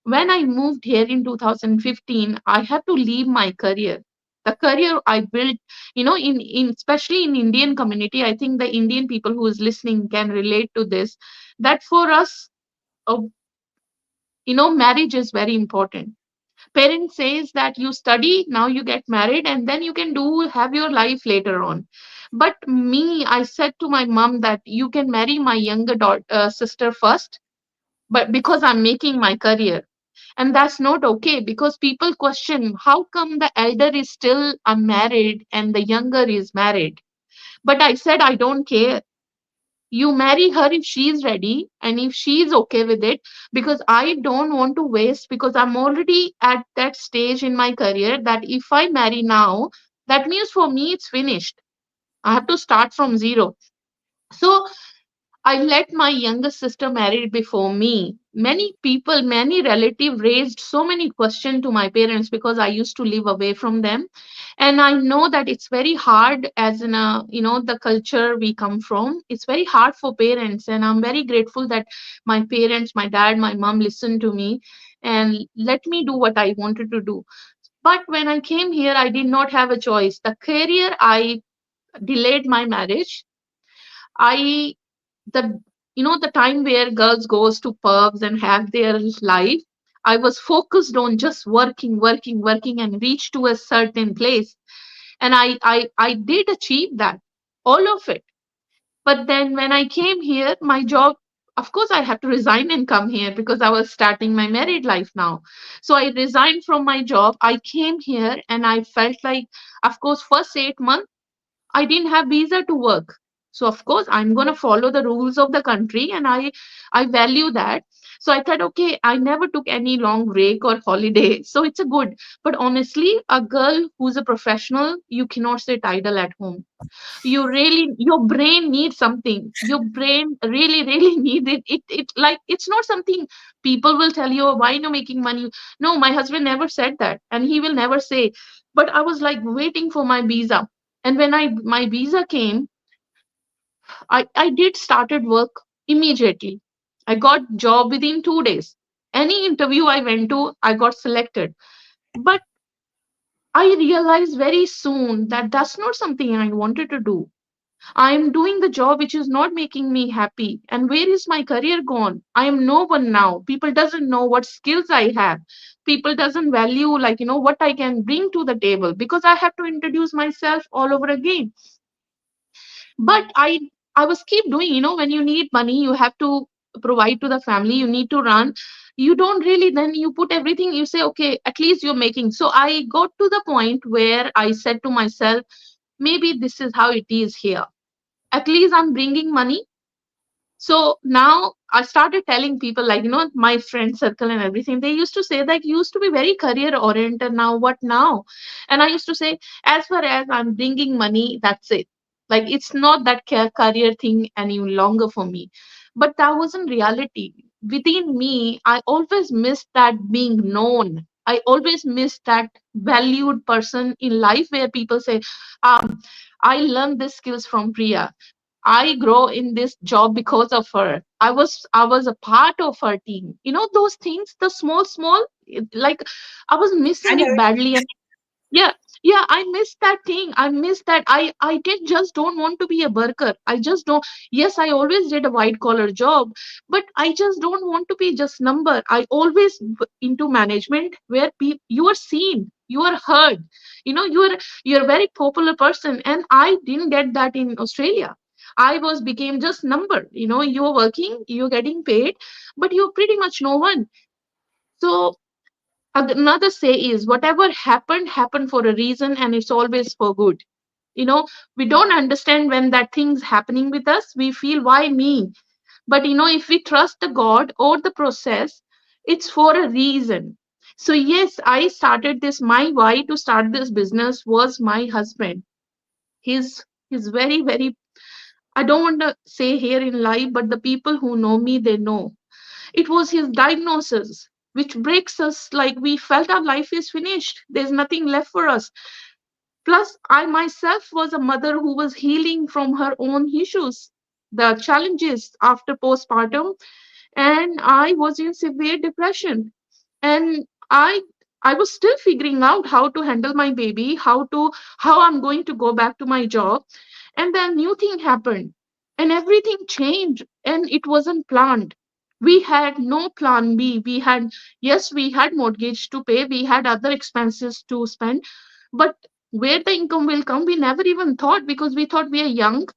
S2: when I moved here in 2015, I had to leave my career. The career I built, in especially in Indian community, I think the Indian people who is listening can relate to this. That for us, uh, marriage is very important. Parents says that you study, now you get married, and then you can have your life later on. But me, I said to my mom that you can marry my younger sister first, but because I'm making my career. And that's not okay, because people question how come the elder is still unmarried and the younger is married. But I said I don't care. You marry her if she's ready and if she's okay with it, because I don't want to waste, because I'm already at that stage in my career that if I marry now, that means for me it's finished. I have to start from zero. So I let my younger sister marry before me. Many people, many relatives raised so many questions to my parents because I used to live away from them. And I know that it's very hard, as in the culture we come from. It's very hard for parents. And I'm very grateful that my parents, my dad, my mom listened to me and let me do what I wanted to do. But when I came here, I did not have a choice. The career, I delayed my marriage. I the the time where girls goes to pubs and have their life, I was focused on just working and reach to a certain place. And I did achieve that, all of it. But then when I came here, my job, of course I have to resign and come here because I was starting my married life now. So I resigned from my job, I came here, and I felt like, of course, first 8 months I didn't have visa to work. So of course I'm gonna follow the rules of the country, and I value that. So I thought, okay, I never took any long break or holiday. So it's a good. But honestly, a girl who's a professional, you cannot sit idle at home. Your brain needs something. Your brain really needs it. It like it's not something people will tell you, "Oh, why no making money." No, my husband never said that, and he will never say. But I was like waiting for my visa. And when my visa came, I did started work immediately. I got job within 2 days. Any interview I went to, I got selected. But I realized very soon that that's not something I wanted to do. I'm doing the job which is not making me happy. And where is my career gone? I am no one now. People doesn't know what skills I have. People doesn't value, like, what I can bring to the table, because I have to introduce myself all over again. But I was keep doing, when you need money, you have to provide to the family, you need to run. You don't really, then you put everything, you say, okay, at least you're making. So I got to the point where I said to myself, maybe this is how it is here. At least I'm bringing money. So now I started telling people, like, my friend circle and everything, they used to say that you used to be very career oriented. Now, what now? And I used to say, as far as I'm bringing money, that's it. Like, it's not that career thing any longer for me. But that wasn't reality. Within me, I always missed that being known. I always missed that valued person in life where people say, I learned these skills from Priya. I grow in this job because of her. I was a part of her team. Those things, the small, like I was
S4: I
S2: missing
S4: know.
S2: it badly. Yeah, yeah, I miss that thing. I miss that. I did just don't want to be a worker. I just don't. Yes, I always did a white collar job, but I just don't want to be just number. I always into management where you are seen, you are heard. You're a very popular person, and I didn't get that in Australia. I was became just number. You're working, you're getting paid, but you're pretty much no one. So another say is whatever happened happened for a reason, and it's always for good. you know we don't understand when that thing's happening with us. We feel why me, but if we trust the god or the process, it's for a reason. So yes, I started this. My why to start this business was my husband. He's very, very, I don't want to say here in live, but the people who know me, they know it was his diagnosis which breaks us. Like, we felt our life is finished. There's nothing left for us. Plus, I myself was a mother who was healing from her own issues, the challenges after postpartum, and I was in severe depression. And I was still figuring out how to handle my baby, how I'm going to go back to my job. And then new thing happened, and everything changed, and it wasn't planned. We had no plan B. Yes, we had mortgage to pay, we had other expenses to spend, but where the income will come, we never even thought, because we thought we are young,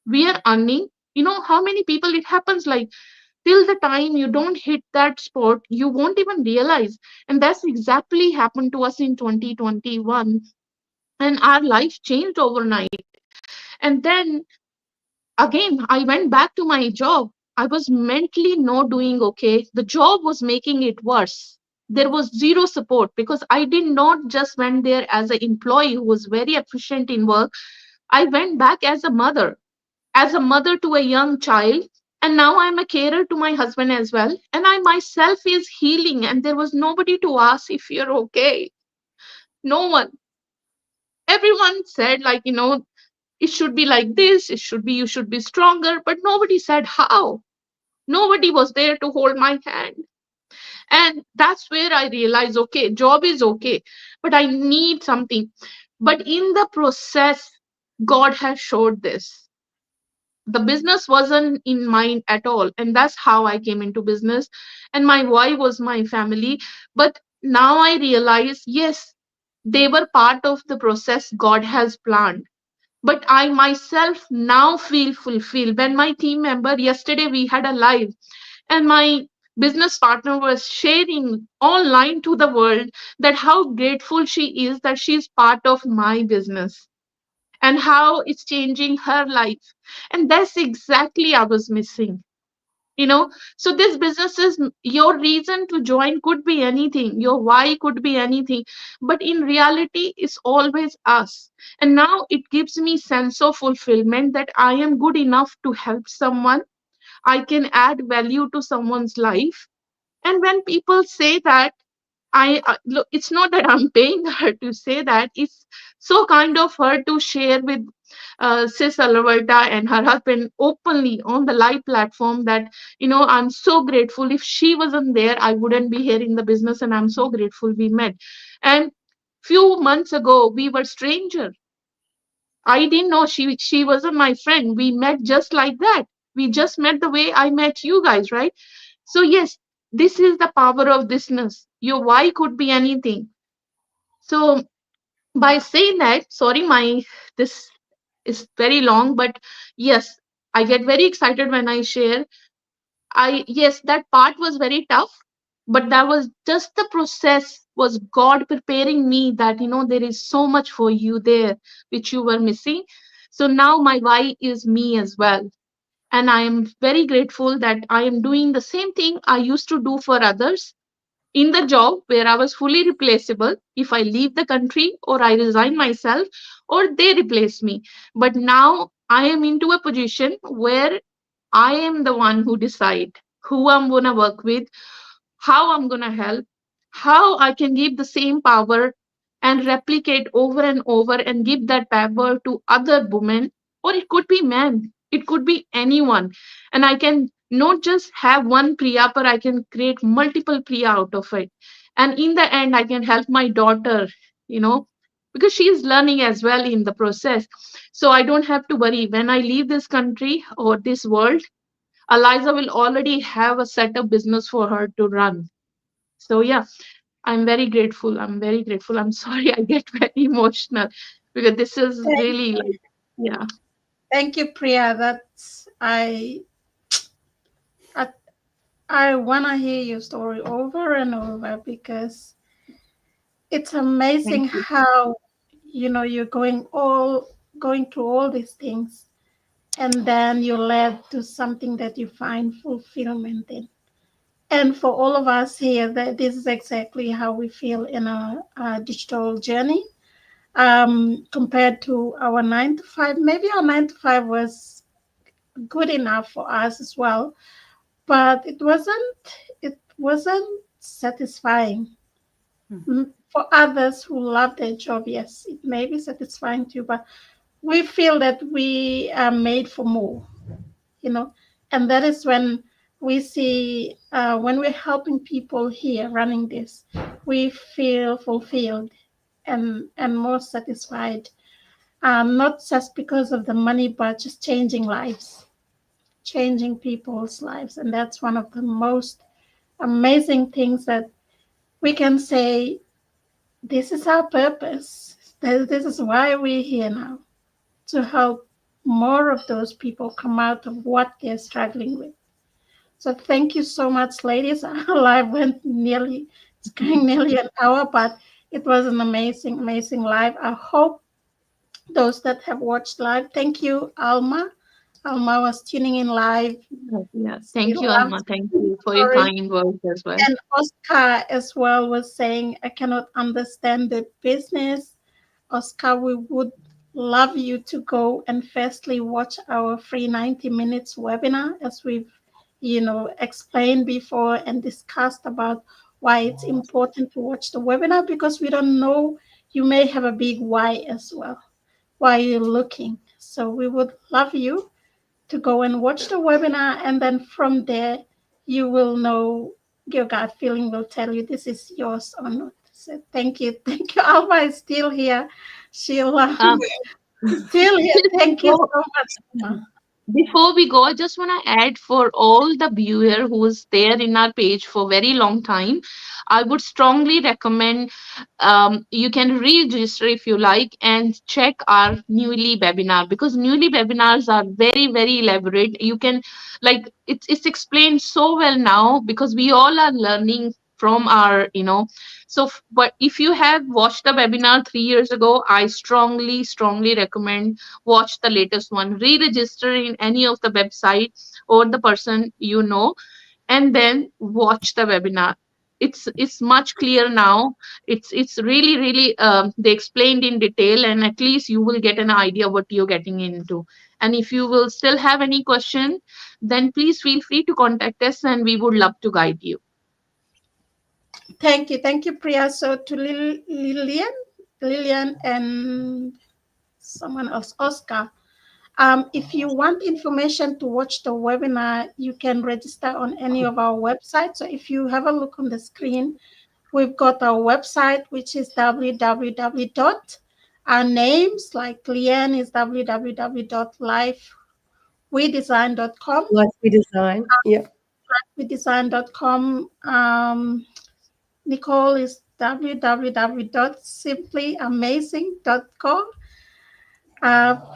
S2: we are earning. How many people it happens like, till the time you don't hit that spot, you won't even realize. And that's exactly happened to us in 2021. And our life changed overnight. And then again, I went back to my job. I was mentally not doing okay. The job was making it worse. There was zero support, because I did not just went there as an employee who was very efficient in work. I went back as a mother to a young child, and now I'm a carer to my husband as well. And I myself is healing, and there was nobody to ask if you're okay. No one. Everyone said, like, it should be like this, you should be stronger, but nobody said how. Nobody was there to hold my hand. And that's where I realized, okay, job is okay, but I need something. But in the process, God has showed this. The business wasn't in mind at all, and that's how I came into business. And my why was my family. But now I realize, yes, they were part of the process God has planned, but I myself now feel fulfilled. When my team member, yesterday we had a live, and my business partner was sharing online to the world that how grateful she is that she's part of my business, and how it's changing her life. And that's exactly I was missing. you know so this business is, your reason to join could be anything, your why could be anything, but in reality it's always us. And now it gives me sense of fulfillment that I am good enough to help someone, I can add value to someone's life. And when people say that, look, it's not that I'm paying her to say that. It's so kind of her to share with Sis Alaverta and her husband openly on the live platform that, I'm so grateful. If she wasn't there, I wouldn't be here in the business, and I'm so grateful we met. And few months ago, we were stranger. I didn't know she wasn't my friend. We met just like that. We just met the way I met you guys, right? So yes, this is the power of thisness. Your why could be anything. So by saying that, sorry, my this is very long, but yes, I get very excited when I share. Yes, that part was very tough, but that was just the process, was God preparing me that, there is so much for you there which you were missing. So now my why is me as well. And I am very grateful that I am doing the same thing I used to do for others in the job where I was fully replaceable if I leave the country or I resign myself or they replace me. But now I am into a position where I am the one who decide who I'm going to work with, how I'm going to help, how I can give the same power and replicate over and over and give that power to other women, or it could be men, it could be anyone. And I can not just have one Priya, but I can create multiple Priya out of it. And in the end, I can help my daughter, you know, because she is learning as well in the process. So I don't have to worry when I leave this country or this world. Eliza will already have a set of business for her to run. So yeah, I'm very grateful. I'm very grateful. I'm sorry I get very emotional because this is
S1: Thank,
S2: really like, yeah.
S1: thank you, Priya. That's I, I wanna hear your story over and over because it's
S2: Thank
S1: amazing
S2: you.
S1: how you're going through all these things, and then you led to something that you find fulfillment in. And for all of us here, that this is exactly how we feel in our digital journey. Compared to our 9 to 5, maybe our 9 to 5 was good enough for us as well, but it wasn't satisfying.
S4: Mm.
S1: For others who love their job, yes, it may be satisfying too, but we feel that we are made for more, you know, and that is when we see when we're helping people here running this, we feel fulfilled and more satisfied, not just because of the money, but just changing lives, changing people's lives, and that's one of the most amazing things that we can say. This is our purpose. This is why we're here now, to help more of those people come out of what they're struggling with. So thank you so much, ladies. Our live went it's going nearly an hour, but it was an amazing, amazing live. I hope those that have watched live, thank you, Alma. Alma was tuning in live.
S2: Yeah.
S1: She
S2: Thank you,
S1: loves
S2: Alma. Thank
S1: the
S2: you for your
S1: story.
S2: kind words as well.
S1: And Oscar as well was saying, I cannot understand the business. Oscar, we would love you to go and firstly watch our free 90 minutes webinar, as we've explained before and discussed about why it's important to watch the webinar, because we don't know, you may have a big why as well, why you're looking. So we would love you to go and watch the webinar, and then from there you will know, your gut feeling will tell you this is yours or not. So thank you. Thank you. Alma is still here. Sheila
S2: Um,
S1: is still here. Thank you
S2: before,
S1: so much, Alma.
S2: before we go, I just want to add for all the viewer who's there in our page for very long time, I would strongly recommend you can re-register if you like and check our newly webinar, because newly webinars are very very elaborate. You can, like, it's explained so well now because we all are learning from our, so but if you have watched the webinar 3 years ago, I strongly recommend watch the latest one, re-register in any of the website or the person and then watch the webinar. It's much clear now. It's really they explained in detail, and at least you will get an idea what you're getting into. And if you will still have any question, then please feel free to contact us and we would love to guide you.
S1: Thank you, Priya. So to Lillian and someone else, Oscar. If you want information to watch the webinar, you can register on any of our websites. So if you have a look on the screen, we've got our website, which is www. Our names, like Leanne, is www.lifewedesign.com.
S3: Like we design. Yeah.
S1: Lifewedesign.com. Nicole is www.simplyamazing.com.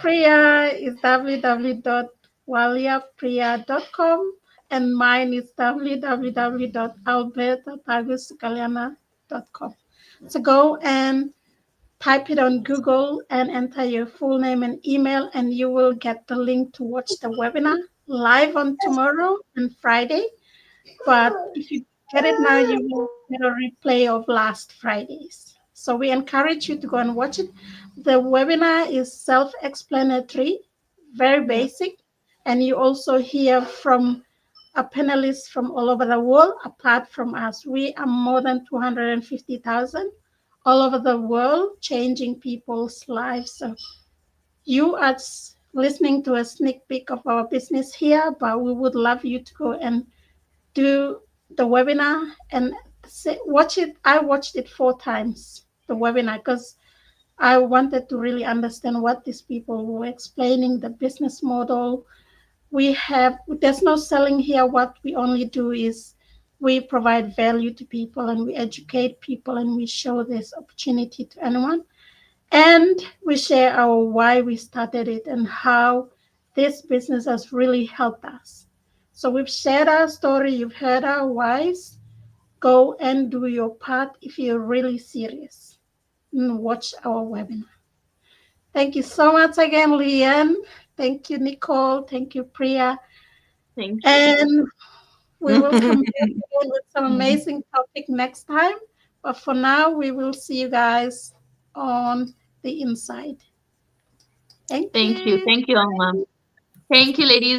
S1: Priya is www.waliapriya.com, and mine is www.albert.agusgaleana.com. So go and type it on Google and enter your full name and email, and you will get the link to watch the webinar live on tomorrow and Friday. But if you get it now, you will get a replay of last Friday's. So we encourage you to go and watch it. The webinar is self-explanatory, very
S4: Yeah.
S1: basic, and you also hear from a panelists from all over the world. Apart from us, we are more than 250,000 all over the world, changing people's lives. So you are listening to a sneak peek of our business here, but we would love you to go and do the webinar and watch it. I watched it 4 times, the webinar, because I wanted to really understand what these people were explaining, the business model. There's no selling here. What we only do is we provide value to people and we educate people and we show this opportunity to anyone. And we share our why we started it and how this business has really helped us. So we've shared our story, you've heard our whys. Go and do your part if you're really serious. And watch our webinar. Thank you so much again, Leanne. Thank you, Nicole. Thank you, Priya.
S2: Thank you.
S1: And we will come back again with some amazing topic next time. But for now, we will see you guys on the inside. Thank
S2: Thank you.
S1: you.
S2: Thank you, Alma. Thank you, ladies.